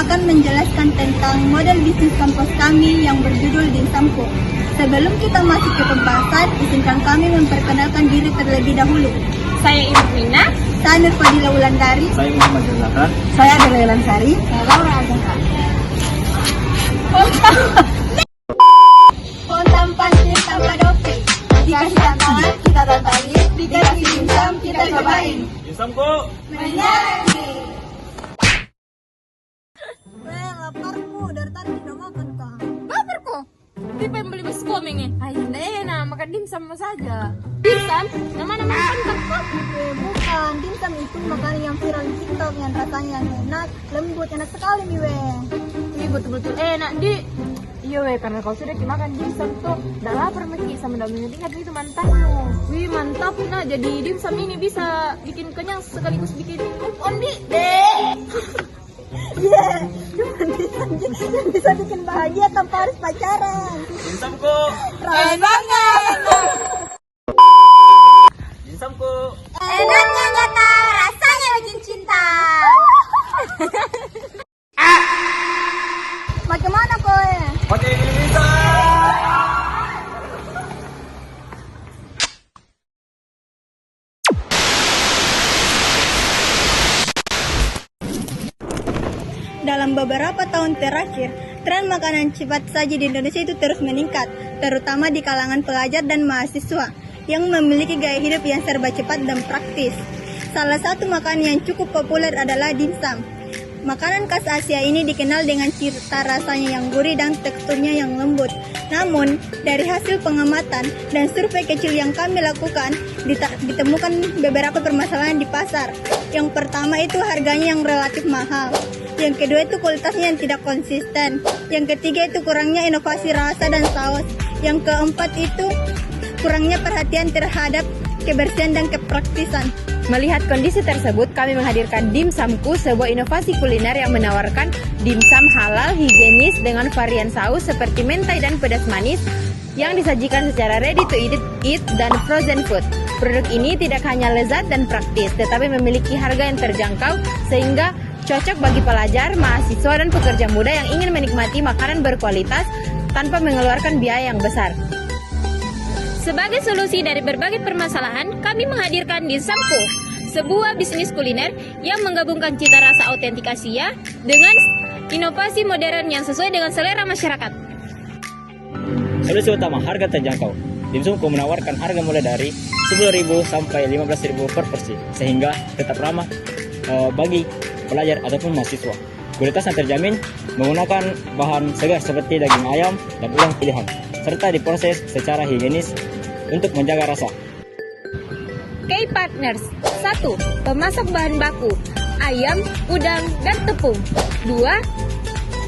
akan menjelaskan tentang model bisnis kampus kami yang berjudul Dimsamku. Sebelum kita masuk ke pembahasan, izinkan kami memperkenalkan diri terlebih dahulu. Saya Ibu Mina. Saya Nurfadila Wulandari. Saya Muhammad Zahra. Saya Adela Yolansari. Saya Laura Azhar. Kontampan kita Padopi. Dikasih tantangan, kita tantangin. Dikasih dimsum, kita cobain. Dimsamku. Menyanyi. Laparku, dari tadi tidak makan kah? Lapar kok. Dia pengen beli bus komeng ya. Ayo enak, makan dimsum saja. Dimsum? Nama-nama makan kok? Bukan, dimsum itu makanan yang viral di TikTok yang rasanya enak, lembut, enak sekali nih weh. Ini betul-betul enak di. Iya weh, karena kau sudah makan dimsum tuh udah lapar Meki sama udah mengingat itu mantanmu. Wih mantap, nah jadi dimsum ini bisa bikin kenyang sekaligus bikin move on di. Iya, cuma dimsum yang bisa bikin bahagia tanpa harus pacaran. Dimsamku. Keren banget. Dimsamku. Enaknya kata, rasanya bikin cinta. Bagaimana kowe? Oke, ini bisa. Dalam beberapa tahun terakhir, tren makanan cepat saji di Indonesia itu terus meningkat, terutama di kalangan pelajar dan mahasiswa yang memiliki gaya hidup yang serba cepat dan praktis. Salah satu makanan yang cukup populer adalah dimsum. Makanan khas Asia ini dikenal dengan cita rasanya yang gurih dan teksturnya yang lembut. Namun, dari hasil pengamatan dan survei kecil yang kami lakukan, ditemukan beberapa permasalahan di pasar. Yang pertama itu harganya yang relatif mahal. Yang kedua itu kualitasnya yang tidak konsisten. Yang ketiga itu kurangnya inovasi rasa dan saus. Yang keempat itu kurangnya perhatian terhadap kebersihan dan kepraktisan. Melihat kondisi tersebut, kami menghadirkan Dimsamku, sebuah inovasi kuliner yang menawarkan dimsum halal, higienis dengan varian saus seperti mentai dan pedas manis yang disajikan secara ready to eat dan frozen food. Produk ini tidak hanya lezat dan praktis, tetapi memiliki harga yang terjangkau sehingga cocok bagi pelajar, mahasiswa, dan pekerja muda yang ingin menikmati makanan berkualitas tanpa mengeluarkan biaya yang besar. Sebagai solusi dari berbagai permasalahan, kami menghadirkan Dimsamku, sebuah bisnis kuliner yang menggabungkan cita rasa autentik Asia dengan inovasi modern yang sesuai dengan selera masyarakat. Solusi utama, harga terjangkau. Dimsumku menawarkan harga mulai dari 10.000 sampai 15.000 per porsi, sehingga tetap ramah bagi pelajar ataupun mahasiswa. Kualitasnya terjamin, menggunakan bahan segar seperti daging ayam dan ulang pilihan, serta diproses secara higienis untuk menjaga rasa. Key Partners. 1. Pemasak bahan baku, ayam, udang, dan tepung. 2.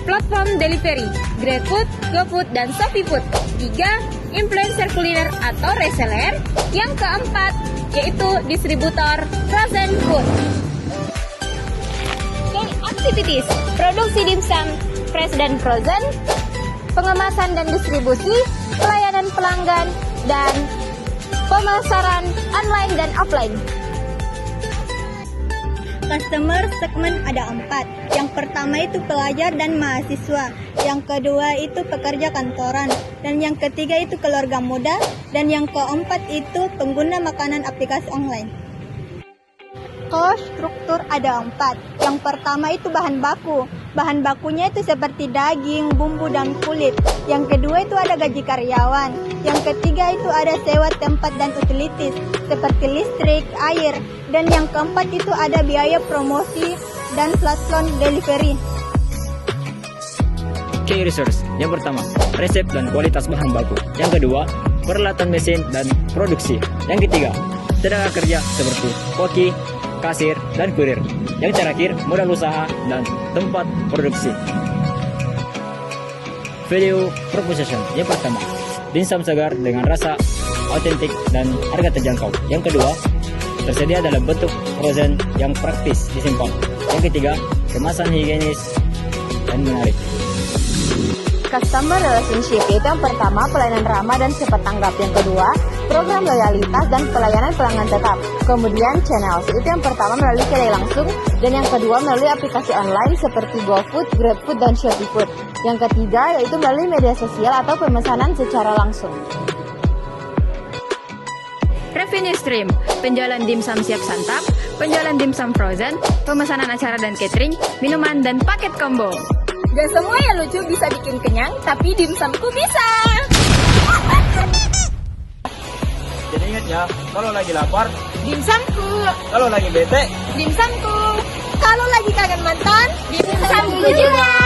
Platform delivery, GrabFood, GoFood, dan ShopeeFood. 3. Influencer kuliner atau reseller. Yang keempat, yaitu distributor frozen food. Key Activities, produksi dimsum, fresh dan frozen, pengemasan dan distribusi, pelayanan pelanggan, dan pemasaran online dan offline. Customer segment ada 4. Yang pertama itu pelajar dan mahasiswa. Yang kedua itu pekerja kantoran. Dan yang ketiga itu keluarga muda. Dan yang keempat itu pengguna makanan aplikasi online. Cost struktur ada 4. Yang pertama itu bahan baku. Bahan bakunya itu seperti daging, bumbu, dan kulit. Yang kedua itu ada gaji karyawan. Yang ketiga itu ada sewa tempat dan utilities seperti listrik, air. Dan yang keempat itu ada biaya promosi dan platform delivery. Key resource, yang pertama, resep dan kualitas bahan baku. Yang kedua, peralatan mesin dan produksi. Yang ketiga, tenaga kerja seperti koki, kasir, dan kurir. Yang terakhir, modal usaha dan tempat produksi. Value proposition, yang pertama, dimsum segar dengan rasa autentik dan harga terjangkau. Yang kedua, tersedia dalam bentuk frozen yang praktis disimpan. Yang ketiga, kemasan higienis dan menarik. Customer relationship, yaitu yang pertama pelayanan ramah dan cepat tanggap. Yang kedua, program loyalitas dan pelayanan pelanggan tetap. Kemudian channels, itu yang pertama melalui kedai langsung, dan yang kedua melalui aplikasi online seperti GoFood, GrabFood, dan ShopeeFood. Yang ketiga yaitu melalui media sosial atau pemesanan secara langsung. Revenue stream, penjualan dimsum siap santap, penjualan dimsum frozen, pemesanan acara dan catering, minuman, dan paket combo. Gak semua yang lucu bisa bikin kenyang, tapi dimsumku bisa. Jadi ingat ya, kalau lagi lapar, Dimsumku, kalau lagi bete, dimsumku. Kalau lagi kangen mantan, dimsumku juga.